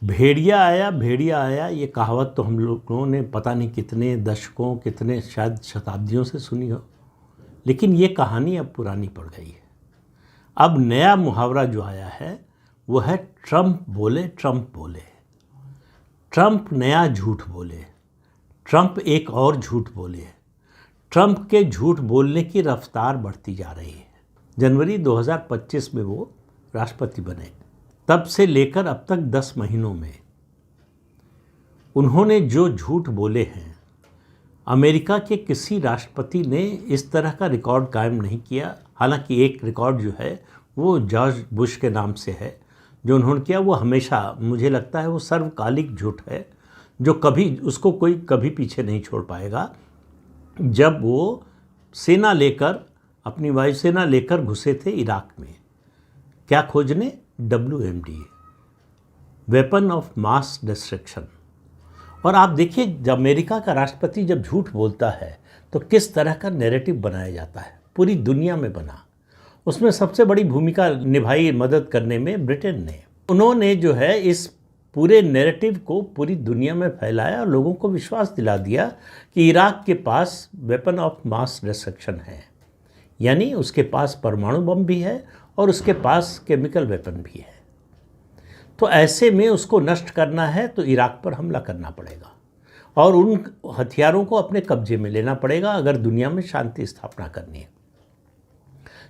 भेड़िया आया ये कहावत तो हम लोगों ने पता नहीं कितने दशकों, कितने शायद शताब्दियों से सुनी हो, लेकिन ये कहानी अब पुरानी पड़ गई है। अब नया मुहावरा जो आया है वो है ट्रम्प बोले ट्रम्प बोले। ट्रम्प नया झूठ बोले, ट्रम्प एक और झूठ बोले। ट्रम्प के झूठ बोलने की रफ्तार बढ़ती जा रही है। जनवरी 2025 में वो राष्ट्रपति बने, तब से लेकर अब तक 10 महीनों में उन्होंने जो झूठ बोले हैं, अमेरिका के किसी राष्ट्रपति ने इस तरह का रिकॉर्ड कायम नहीं किया। हालांकि एक रिकॉर्ड जो है वो जॉर्ज बुश के नाम से है, जो उन्होंने किया वो हमेशा, मुझे लगता है वो सर्वकालिक झूठ है, जो कभी उसको कोई कभी पीछे नहीं छोड़ पाएगा। जब वो सेना लेकर, अपनी वायुसेना लेकर घुसे थे इराक में, क्या खोजने? WMD, weapon of mass destruction. और आप देखिए, जब अमेरिका का राष्ट्रपति जब झूठ बोलता है तो किस तरह का नैरेटिव बनाया जाता है, पूरी दुनिया में बना। उसमें सबसे बड़ी भूमिका निभाई मदद करने में ब्रिटेन ने। उन्होंने जो है इस पूरे नैरेटिव को पूरी दुनिया में फैलाया और लोगों को विश्वास दिला दिया कि इराक के पास वेपन ऑफ मास डिस्ट्रक्शन है, यानी उसके पास परमाणु बम भी है और उसके पास केमिकल वेपन भी है। तो ऐसे में उसको नष्ट करना है तो इराक पर हमला करना पड़ेगा और उन हथियारों को अपने कब्जे में लेना पड़ेगा अगर दुनिया में शांति स्थापना करनी है।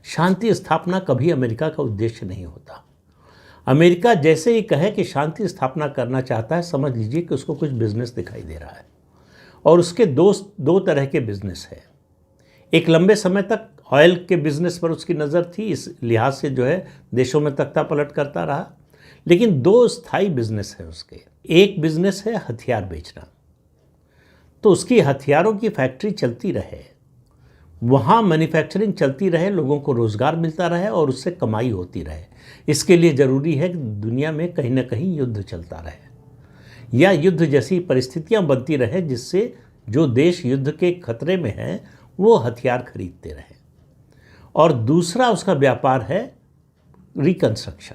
शांति स्थापना कभी अमेरिका का उद्देश्य नहीं होता। अमेरिका जैसे ही कहे कि शांति स्थापना करना चाहता है, समझ लीजिए कि उसको कुछ बिजनेस दिखाई दे रहा है। और उसके दो तरह के बिजनेस है। एक लंबे समय तक ऑयल के बिजनेस पर उसकी नज़र थी, इस लिहाज से जो है देशों में तख्ता पलट करता रहा। लेकिन 2 स्थायी बिजनेस है उसके। एक बिजनेस है हथियार बेचना, तो उसकी हथियारों की फैक्ट्री चलती रहे, वहाँ मैन्युफैक्चरिंग चलती रहे, लोगों को रोज़गार मिलता रहे और उससे कमाई होती रहे। इसके लिए ज़रूरी है कि दुनिया में कहीं ना कहीं युद्ध चलता रहे या युद्ध जैसी परिस्थितियाँ बनती रहे, जिससे जो देश युद्ध के खतरे में हैं वो हथियार खरीदते रहे। और दूसरा उसका व्यापार है रिकंस्ट्रक्शन,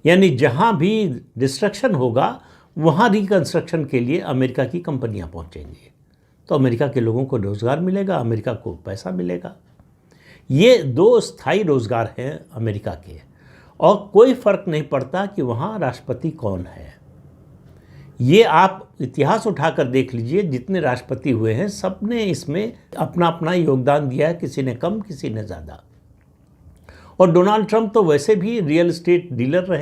यानी जहाँ भी डिस्ट्रक्शन होगा वहाँ रिकंस्ट्रक्शन के लिए अमेरिका की कंपनियाँ पहुँचेंगी, तो अमेरिका के लोगों को रोज़गार मिलेगा, अमेरिका को पैसा मिलेगा। ये 2 स्थायी रोज़गार हैं अमेरिका के, और कोई फ़र्क नहीं पड़ता कि वहाँ राष्ट्रपति कौन है। ये आप इतिहास उठाकर देख लीजिए, जितने राष्ट्रपति हुए हैं सब ने इसमें अपना अपना योगदान दिया है, किसी ने कम किसी ने ज़्यादा। और डोनाल्ड ट्रंप तो वैसे भी रियल एस्टेट डीलर रहे।